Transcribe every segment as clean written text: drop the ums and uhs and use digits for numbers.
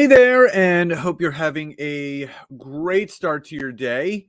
Hey there, and hope you're having a great start to your day.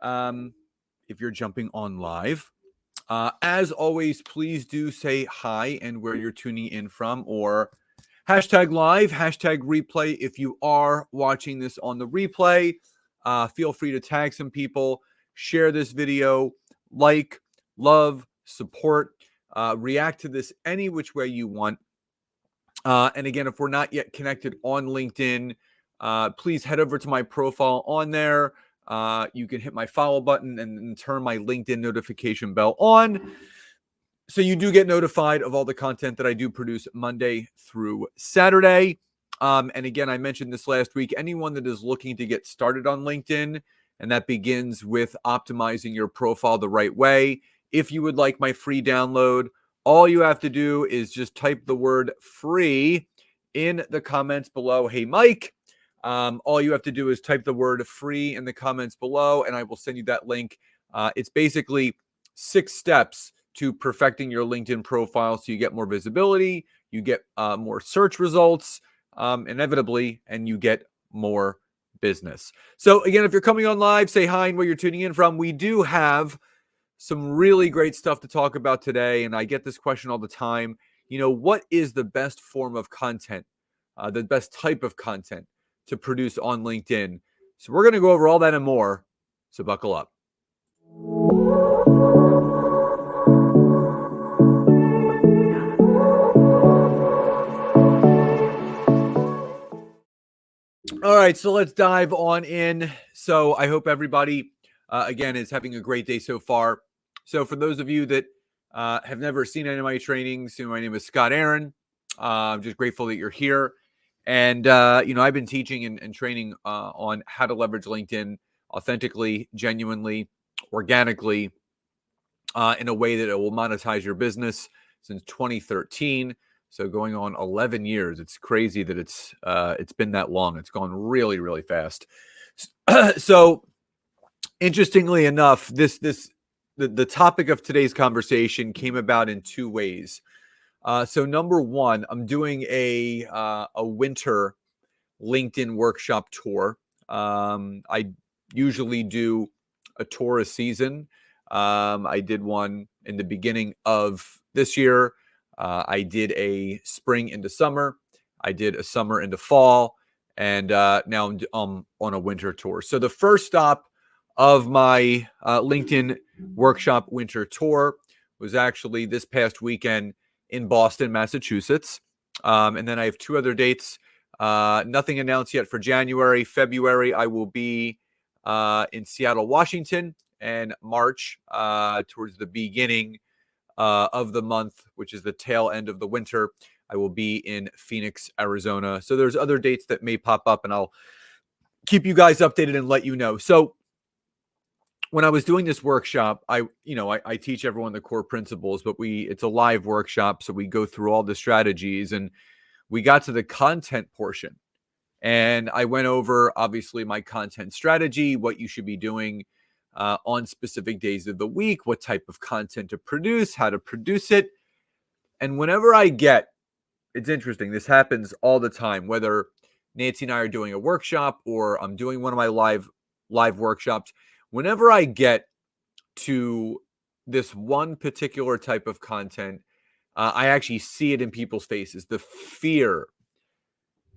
If you're jumping on live, as always, please do say hi and where you're tuning in from, or hashtag live, hashtag replay. If you are watching this on the replay, feel free to tag some people, share this video, like, love, support, react to this any which way you want. And again, if we're not yet connected on LinkedIn, please head over to my profile on there. You can hit my follow button and turn my LinkedIn notification bell on. So you do get notified of all the content that I do produce Monday through Saturday. And again, I mentioned this last week, anyone that is looking to get started on LinkedIn, and that begins with optimizing your profile the right way. If you would like my free download, all you have to do is just type the word free in the comments below. Hey, Mike. All you have to do is type the word free in the comments below, and I will send you that link. It's basically 6 steps to perfecting your LinkedIn profile so you get more visibility, you get more search results, inevitably, and you get more business. So again, if you're coming on live, say hi and where you're tuning in from. We do have some really great stuff to talk about today, and I get this question all the time. What is the best form of content, the best type of content to produce on LinkedIn? So we're going to go over all that and more, so buckle up. All right, so let's dive on in. So I hope everybody, again, is having a great day so far. So for those of you that have never seen any of my trainings, my name is Scott Aaron. I'm just grateful that you're here. And, I've been teaching and training on how to leverage LinkedIn authentically, genuinely, organically, in a way that it will monetize your business since 2013. So going on 11 years. It's crazy that it's been that long. It's gone really, really fast. So interestingly enough, the topic of today's conversation came about in 2 ways. So number one, I'm doing a winter LinkedIn workshop tour. I usually do a tour a season. I did one in the beginning of this year. I did a spring into summer. I did a summer into fall. And now I'm on a winter tour. So the first stop of my LinkedIn workshop winter tour was actually this past weekend in Boston, Massachusetts. And then I have 2 other dates. Nothing announced yet for January. February, I will be in Seattle, Washington, and March, towards the beginning of the month, which is the tail end of the winter, I will be in Phoenix, Arizona. So there's other dates that may pop up, and I'll keep you guys updated and let you know. So when I was doing this workshop, I teach everyone the core principles, but it's a live workshop, so we go through all the strategies, and we got to the content portion. And I went over, obviously, my content strategy, what you should be doing on specific days of the week, what type of content to produce, how to produce it. And whenever it's interesting, this happens all the time, whether Nancy and I are doing a workshop or I'm doing one of my live workshops, whenever I get to this one particular type of content, I actually see it in people's faces, the fear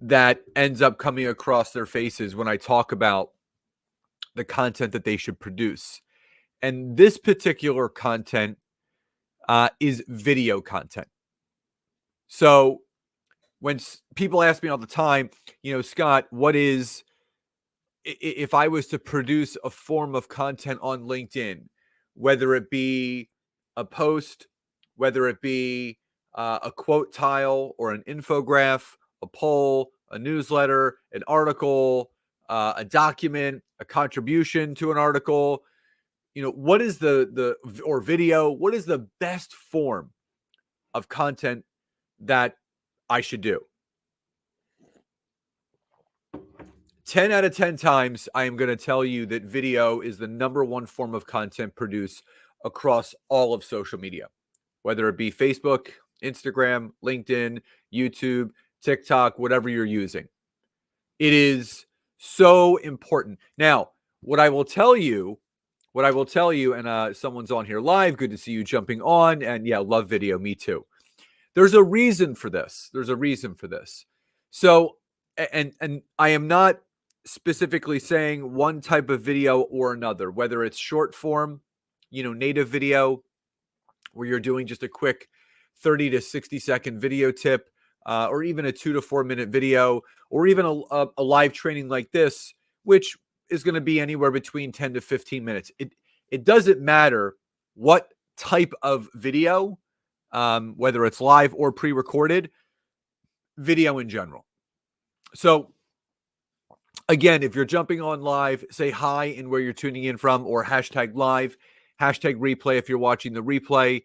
that ends up coming across their faces when I talk about the content that they should produce. And this particular content is video content. So when people ask me all the time, Scott, if I was to produce a form of content on LinkedIn, whether it be a post, whether it be a quote tile or an infograph, a poll, a newsletter, an article, a document, a contribution to an article, what is or video, what is the best form of content that I should do? 10 out of 10 times, I am going to tell you that video is the number one form of content produced across all of social media, whether it be Facebook, Instagram, LinkedIn, YouTube, TikTok, whatever you're using. It is so important. Now, what I will tell you, and someone's on here live. Good to see you jumping on. And yeah, love video. Me too. There's a reason for this. So, and I am not specifically saying one type of video or another, whether it's short form, native video, where you're doing just a quick 30 to 60-second video tip, or even a 2 to 4 minute video, or even a live training like this, which is going to be anywhere between 10 to 15 minutes. It doesn't matter what type of video, whether it's live or pre-recorded, video in general. So again, if you're jumping on live, say hi in where you're tuning in from, or hashtag live, hashtag replay if you're watching the replay.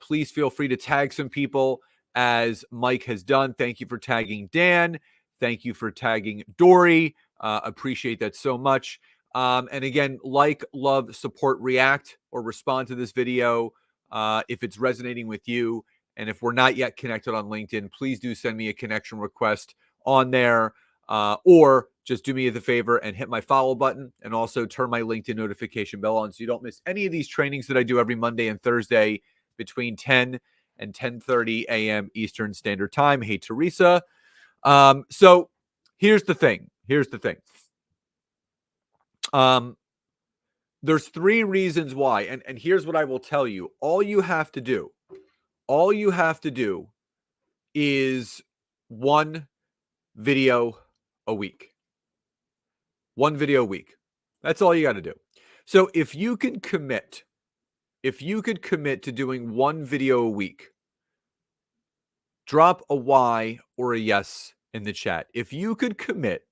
Please feel free to tag some people, as Mike has done. Thank you for tagging Dan. Thank you for tagging Dory. Appreciate that so much. And again, like, love, support, react, or respond to this video if it's resonating with you. And if we're not yet connected on LinkedIn, please do send me a connection request on there, or just do me the favor and hit my follow button, and also turn my LinkedIn notification bell on so you don't miss any of these trainings that I do every Monday and Thursday between 10 and 10:30 a.m. Eastern Standard Time. Hey, Teresa. So here's the thing. There's 3 reasons why, and here's what I will tell you. All you have to do is 1 video a week. 1 video a week. That's all you got to do. So if you could commit to doing 1 video a week, drop a Y or a yes in the chat. If you could commit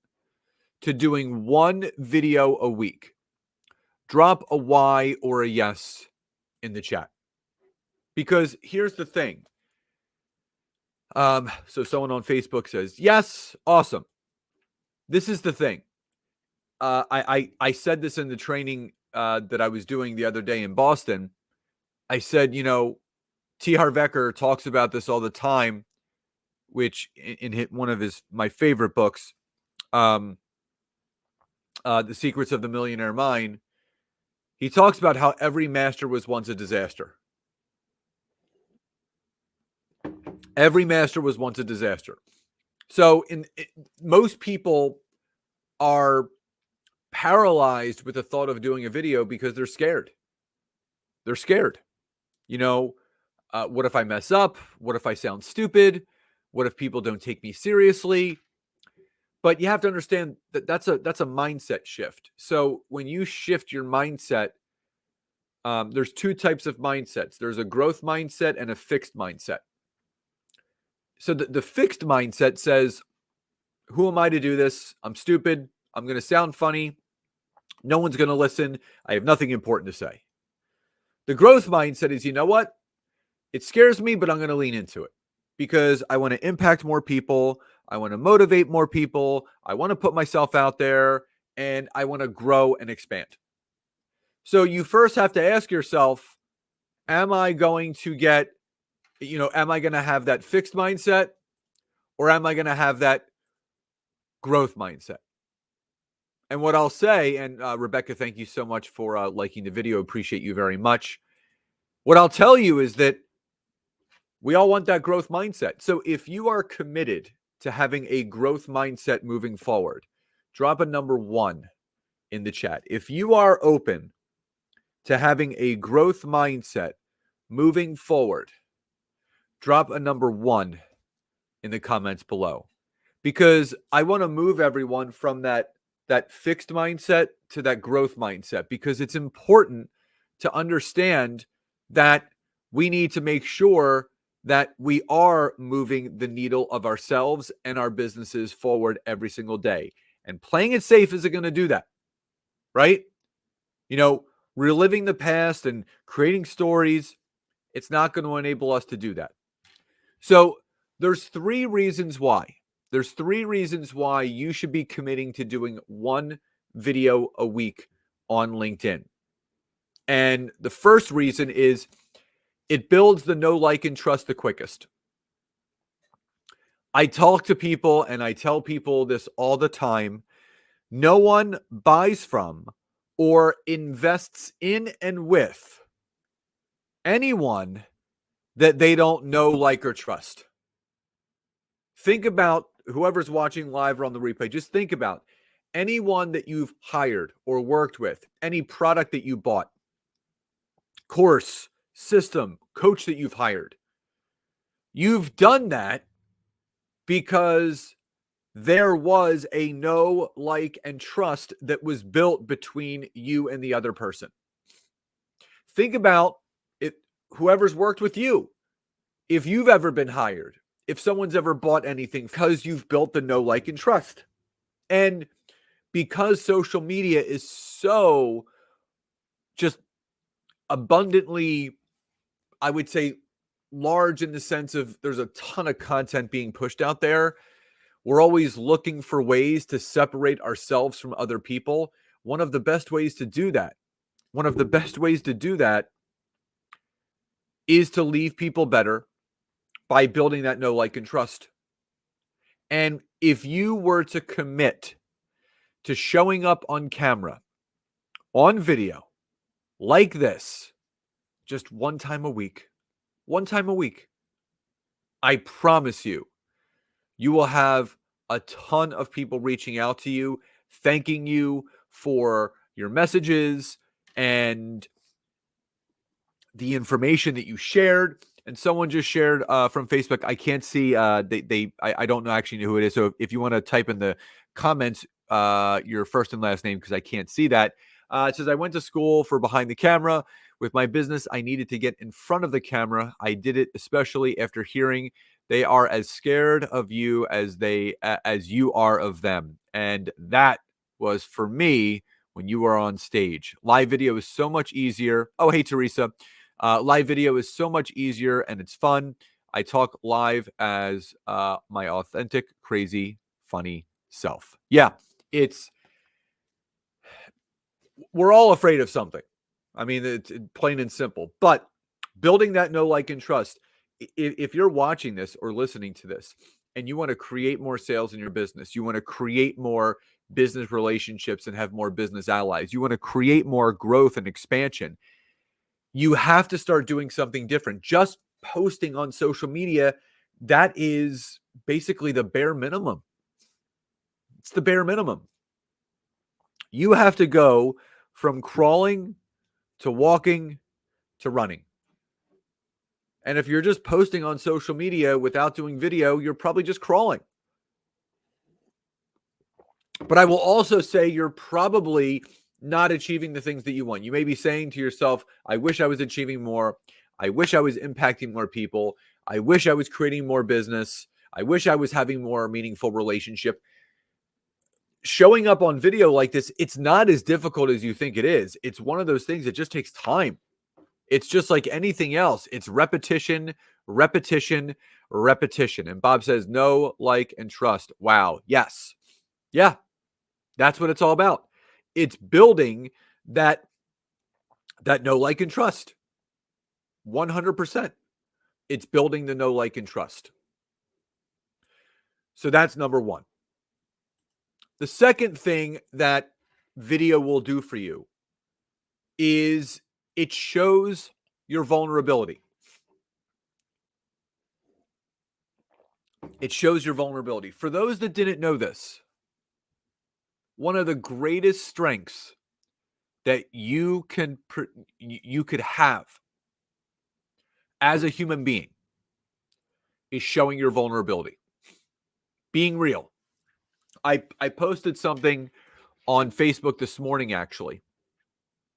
to doing 1 video a week, drop a Y or a yes in the chat. Because here's the thing. So someone on Facebook says, yes, awesome. This is the thing. I said this in the training that I was doing the other day in Boston. I said, T. Harv Eker talks about this all the time, which in one of my favorite books, The Secrets of the Millionaire Mind, he talks about how every master was once a disaster. Every master was once a disaster. So most people are paralyzed with the thought of doing a video because they're scared. They're scared. What if I mess up? What if I sound stupid? What if people don't take me seriously? But you have to understand that that's a mindset shift. So when you shift your mindset, there's 2 types of mindsets. There's a growth mindset and a fixed mindset. So the fixed mindset says, who am I to do this? I'm stupid. I'm going to sound funny. No one's going to listen. I have nothing important to say. The growth mindset is, you know what? It scares me, but I'm going to lean into it because I want to impact more people. I want to motivate more people. I want to put myself out there, and I want to grow and expand. So you first have to ask yourself, am I going to have that fixed mindset, or am I going to have that growth mindset? And what I'll say, and Rebecca, thank you so much for liking the video. Appreciate you very much. What I'll tell you is that we all want that growth mindset. So if you are committed to having a growth mindset moving forward, drop a number 1 in the chat. If you are open to having a growth mindset moving forward, drop a number 1 in the comments below. Because I want to move everyone from that fixed mindset to that growth mindset, because it's important to understand that we need to make sure that we are moving the needle of ourselves and our businesses forward every single day. And playing it safe isn't going to do that, right? Reliving the past and creating stories, it's not going to enable us to do that. So there's 3 reasons why. There's 3 reasons why you should be committing to doing 1 video a week on LinkedIn. And the first reason is it builds the know, like, and trust the quickest. I talk to people and I tell people this all the time. No one buys from or invests in and with anyone that they don't know, like, or trust. Think about whoever's watching live or on the replay. Just think about anyone that you've hired or worked with, any product that you bought, course, system, coach that you've hired. You've done that because there was a know, like, and trust that was built between you and the other person. Think about it, whoever's worked with you. If you've ever been hired, if someone's ever bought anything, because you've built the know, like, and trust. And because social media is so just abundantly, I would say, large in the sense of there's a ton of content being pushed out there. We're always looking for ways to separate ourselves from other people. One of the best ways to do that is to leave people better by building that know, like, and trust. And if you were to commit to showing up on camera, on video, like this, just one time a week, I promise you, you will have a ton of people reaching out to you, thanking you for your messages and the information that you shared. And someone just shared from Facebook. I can't see. I don't know actually know who it is. So if you want to type in the comments your first and last name, because I can't see that. It says, I went to school for behind the camera. With my business, I needed to get in front of the camera. I did it especially after hearing they are as scared of you as you are of them. And that was for me when you are on stage. Live video is so much easier. Oh, hey, Teresa. Live video is so much easier and it's fun. I talk live as my authentic, crazy, funny self. Yeah, we're all afraid of something. I mean, it's plain and simple. But building that know, like, and trust, if you're watching this or listening to this and you want to create more sales in your business, you want to create more business relationships and have more business allies, you want to create more growth and expansion, you have to start doing something different. Just posting on social media, that is basically the bare minimum. It's the bare minimum. You have to go from crawling to walking to running. And if you're just posting on social media without doing video, you're probably just crawling. But I will also say you're probably not achieving the things that you want. You may be saying to yourself, I wish I was achieving more. I wish I was impacting more people. I wish I was creating more business. I wish I was having more meaningful relationship. Showing up on video like this, it's not as difficult as you think it is. It's one of those things that just takes time. It's just like anything else. It's repetition, repetition, repetition. And Bob says, know, like, and trust. Wow. Yes. Yeah. That's what it's all about. It's building that know, like, and trust. 100%. It's building the know, like, and trust. So that's number one. The second thing that video will do for you is it shows your vulnerability. It shows your vulnerability. For those that didn't know this, one of the greatest strengths that you could have as a human being is showing your vulnerability. Being real. I posted something on Facebook this morning, actually,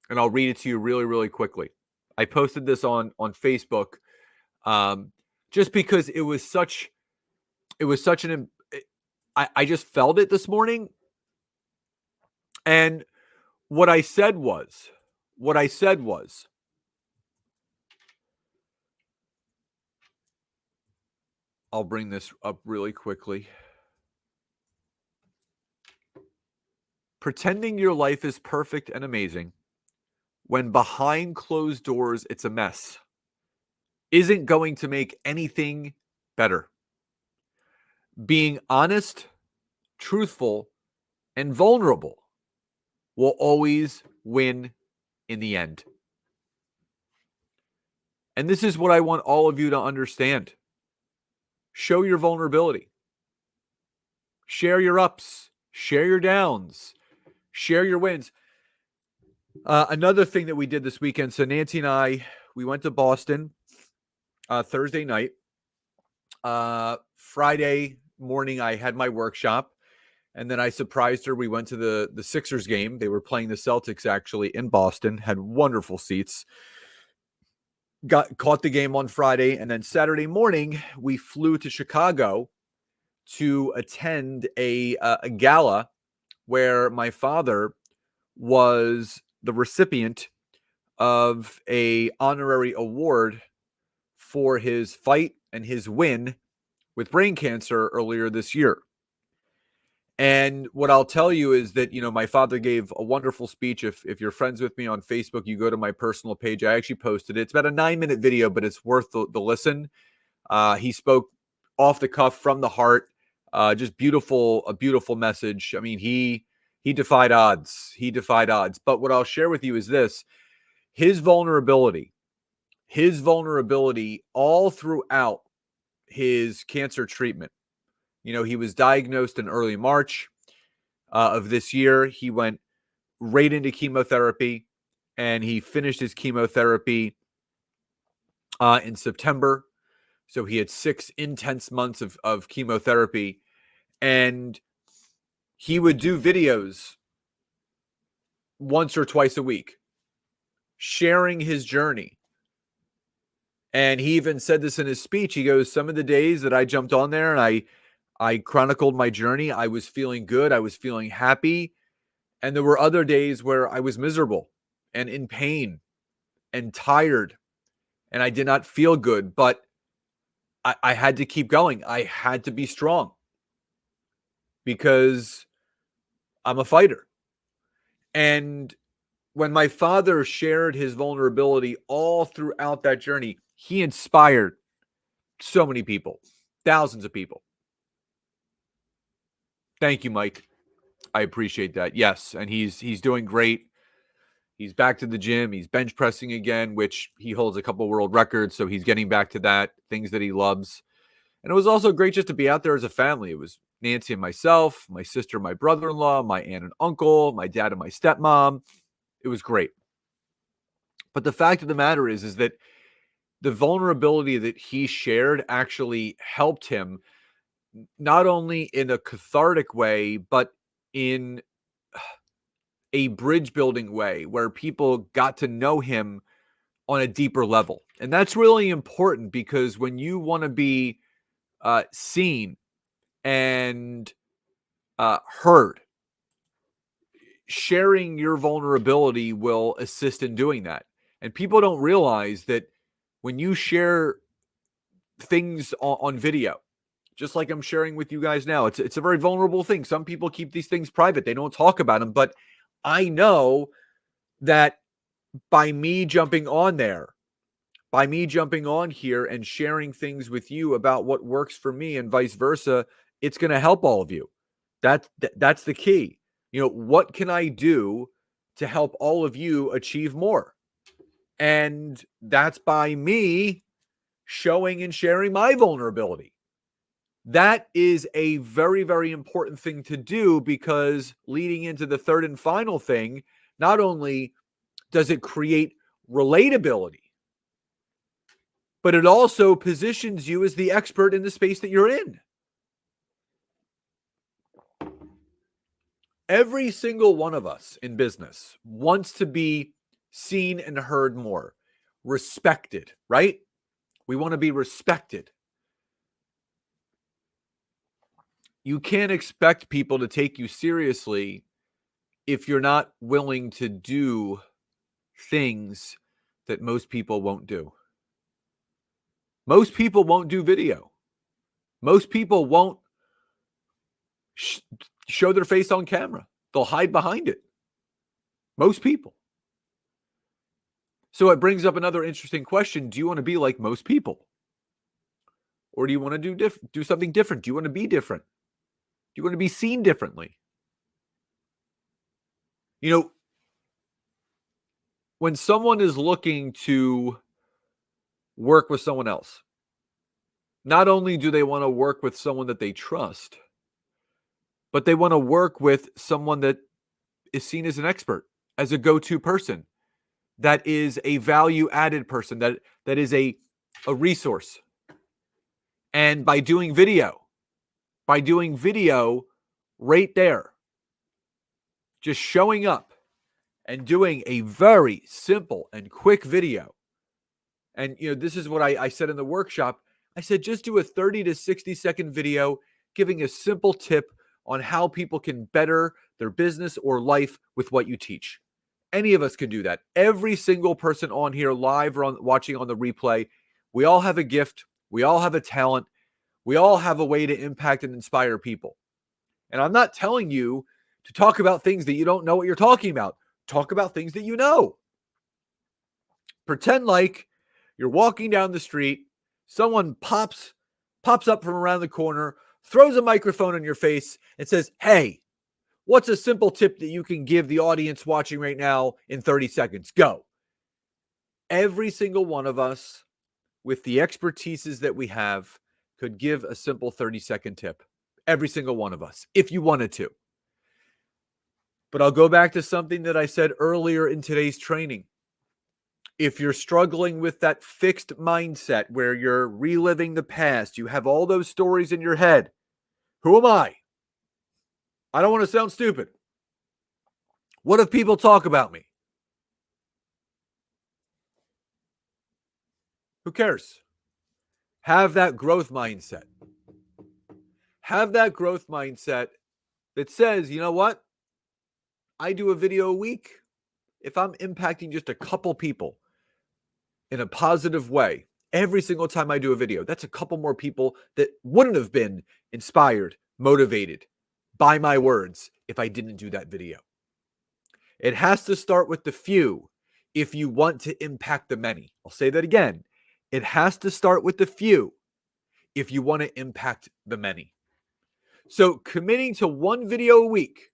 and I'll read it to you really, really quickly. I posted this on Facebook just because it was such an, I just felt it this morning. And what I said was, I'll bring this up really quickly. Pretending your life is perfect and amazing when behind closed doors it's a mess isn't going to make anything better. being honest, truthful, and vulnerable will always win in the end. And this is what I want all of you to understand. Show your vulnerability. Share your ups. Share your downs. Share your wins. Another thing that we did this weekend, so Nancy and I, we went to Boston Thursday night. Friday morning, I had my workshop, and then I surprised her. We went to the Sixers game. They were playing the Celtics, actually, in Boston. Had wonderful seats. Caught the game on Friday, and then Saturday morning, we flew to Chicago to attend a gala where my father was the recipient of a honorary award for his fight and his win with brain cancer earlier this year. And what I'll tell you is that, my father gave a wonderful speech. If you're friends with me on Facebook, you go to my personal page. I actually posted it. It's about a 9-minute video, but it's worth the listen. He spoke off the cuff, from the heart. Just beautiful, a beautiful message. I mean, he defied odds. He defied odds. But what I'll share with you is this: his vulnerability all throughout his cancer treatment. He was diagnosed in early March of this year. He went right into chemotherapy, and he finished his chemotherapy in September. So he had 6 intense months of chemotherapy, and he would do videos once or twice a week, sharing his journey. And he even said this in his speech. He goes, some of the days that I jumped on there and I chronicled my journey, I was feeling good. I was feeling happy. And there were other days where I was miserable and in pain and tired, and I did not feel good, but I had to keep going. I had to be strong because I'm a fighter. And when my father shared his vulnerability all throughout that journey, he inspired so many people, thousands of people. Thank you, Mike. I appreciate that. Yes, and he's doing great. He's back to the gym. He's bench pressing again, which he holds a couple world records, so he's getting back to that, things that he loves. And it was also great just to be out there as a family. It was Nancy and myself, my sister, my brother-in-law, my aunt and uncle, my dad and my stepmom. It was great. But the fact of the matter is that the vulnerability that he shared actually helped him, not only in a cathartic way, but in a bridge building way where people got to know him on a deeper level. And that's really important, because when you want to be seen and heard, sharing your vulnerability will assist in doing that. And people don't realize that when you share things on video, just like I'm sharing with you guys now, it's a very vulnerable thing. Some people keep these things private. They don't talk about them. But I know that by me jumping on there, by me jumping on here and sharing things with you about what works for me and vice versa, it's going to help all of you. That's the key. What can I do to help all of you achieve more? And that's by me showing and sharing my vulnerability. That is a very, very important thing to do, because leading into the third and final thing, not only does it create relatability, but it also positions you as the expert in the space that you're in. Every single one of us in business wants to be seen and heard more, respected, right? We want to be respected. You can't expect people to take you seriously if you're not willing to do things that most people won't do. Most people won't do video. Most people won't show their face on camera. They'll hide behind it. Most people. So it brings up another interesting question. Do you want to be like most people? Or do you want to do something different? Do you want to be different? Do you want to be seen differently? You know, when someone is looking to work with someone else, not only do they want to work with someone that they trust, but they want to work with someone that is seen as an expert, as a go-to person, that is a value-added person, that is a resource. And by doing video right there, just showing up and doing a very simple and quick video. And, this is what I said in the workshop. I said, just do a 30 to 60 second video giving a simple tip on how people can better their business or life with what you teach. Any of us can do that. Every single person on here live or watching on the replay, we all have a gift. We all have a talent. We all have a way to impact and inspire people. And I'm not telling you to talk about things that you don't know what you're talking about. Talk about things that you know. Pretend like you're walking down the street, someone pops up from around the corner, throws a microphone in your face and says, "Hey, what's a simple tip that you can give the audience watching right now in 30 seconds? Go." Every single one of us, with the expertises that we have, could give a simple 30-second tip. Every single one of us, if you wanted to. But I'll go back to something that I said earlier in today's training. If you're struggling with that fixed mindset where you're reliving the past, you have all those stories in your head. Who am I? I don't want to sound stupid. What if people talk about me? Who cares? Have that growth mindset. Have that growth mindset that says, you know what? I do a video a week. If I'm impacting just a couple people in a positive way, every single time I do a video, that's a couple more people that wouldn't have been inspired, motivated by my words if I didn't do that video. It has to start with the few if you want to impact the many. I'll say that again. It has to start with the few if you want to impact the many. So committing to one video a week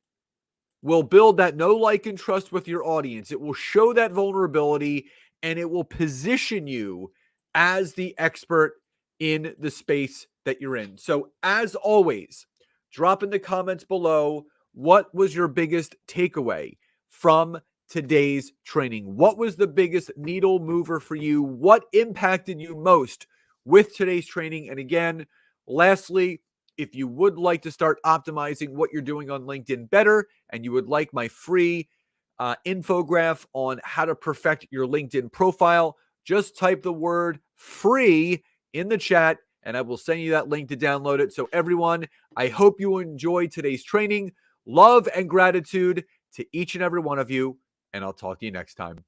will build that know, like, and trust with your audience. It will show that vulnerability, and it will position you as the expert in the space that you're in. So as always, drop in the comments below, what was your biggest takeaway from today's training? What was the biggest needle mover for you? What impacted you most with today's training? And again, lastly, if you would like to start optimizing what you're doing on LinkedIn better, and you would like my free infographic on how to perfect your LinkedIn profile, just type the word free in the chat and I will send you that link to download it. So everyone, I hope you enjoyed today's training. Love and gratitude to each and every one of you, and I'll talk to you next time.